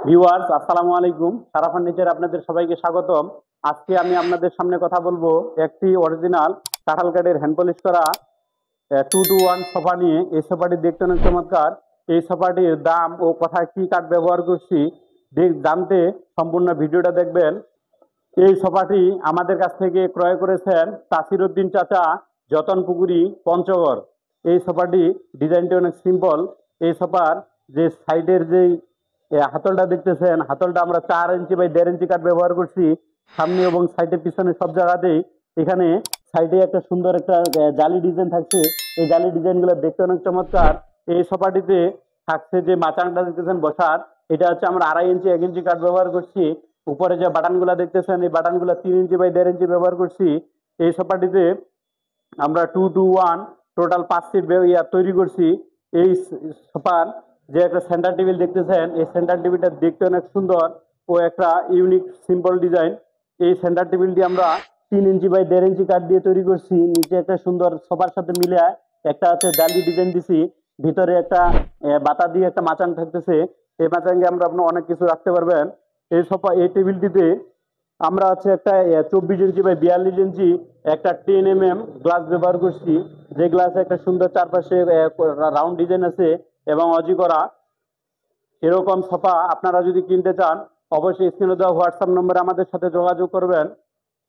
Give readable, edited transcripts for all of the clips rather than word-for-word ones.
Viewers, আসসালামু আলাইকুম। সারা furniture আপনাদের সবাইকে স্বাগতম। আজকে আমি আপনাদের সামনে কথা বলবো একটি অরিজিনাল কাঁঠাল কাঠের হ্যান্ড পলিশ করা 2-to-1 সোফা নিয়ে। এই সোফাটি দেখতে অনেক চমৎকার। এই সোফাটির দাম ও কোথায় কি কাঠ ব্যবহার করছি জানতে সম্পূর্ণ ভিডিওটা দেখবেন। এই সোফাটি আমাদের কাছ থেকে ক্রয় করেছেন তাসির উদ্দিন চাচা, যতনপুকুরি, পঞ্চগড়। এই সোফাটি ডিজাইনটি অনেক সিম্পল। এই সোফার যে সাইডের যেই হাতলটা দেখতেছেন, হাতলটা আমরা 4 ইঞ্চি বাই 1.5 ইঞ্চি কাঠ ব্যবহার করছি সামনে এবং সাইডের পিছনে সব জায়গাতেই। এখানে সাইডে একটা সুন্দর একটা জালি ডিজাইন থাকছে। এই জালি ডিজাইনগুলো দেখতে অনেক চমৎকার। এই সোফাটিতে থাকছে যে মাচাংটা দেখতেছেন বসার, এটা হচ্ছে আমরা 2.5 ইঞ্চি 1 ইঞ্চি কাঠ ব্যবহার করছি। উপরে যে বাটনগুলো দেখতেছেন, এই বাটনগুলো 3 ইঞ্চি বাই 1.5 ইঞ্চি ব্যবহার করছি। এই সোফাটিতে আমরা 2-to-1 টোটাল 5 সিট তৈরি করছি। এই সোফার যে একটা সেন্টার টেবিল দেখতেছেন, এই সেন্টার টেবিলটা দেখতে অনেক সুন্দর ও একটা ইউনিক সিম্পল ডিজাইন। এই সেন্টার টেবিলটি আমরা 3 ইঞ্চি বাই 1.5 ইঞ্চি কাঠ দিয়ে তৈরি করছি। নিচে একটা সুন্দর সোফার সাথে মিলে একটা আছে জালি ডিজাইন দিছি। ভিতরে একটা বাতা দিয়ে একটা মাচাং থাকতেছে। এই মাচাঙ্গে আমরা আপনার অনেক কিছু রাখতে পারবেন। এই সোফা এই টেবিলটিতে আমরা হচ্ছে একটা 24 ইঞ্চি বাই 42 ইঞ্চি একটা 10 mm গ্লাস ব্যবহার করছি। যে গ্লাসে একটা সুন্দর চারপাশে রাউন্ড ডিজাইন আছে এবং অজি করা। এরকম সোফা আপনারা যদি কিনতে চান, অবশ্যই স্ক্রিনে দেওয়া হোয়াটসঅ্যাপ নম্বরে আমাদের সাথে যোগাযোগ করবেন।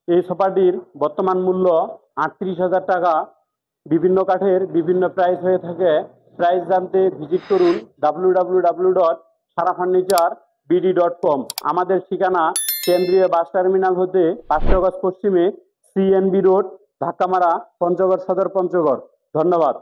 এই সোফাটির বর্তমান মূল্য 38,000 টাকা। বিভিন্ন কাঠের বিভিন্ন প্রাইস হয়ে থাকে। প্রাইস জানতে ভিজিট করুন www.sarafarnicharbd.com। আমাদের ঠিকানা কেন্দ্রীয় বাস টার্মিনাল হতে 500 গজ পশ্চিমে, CNB রোড, ধাক্কামারা, পঞ্চগড় সদর, পঞ্চগড়। ধন্যবাদ।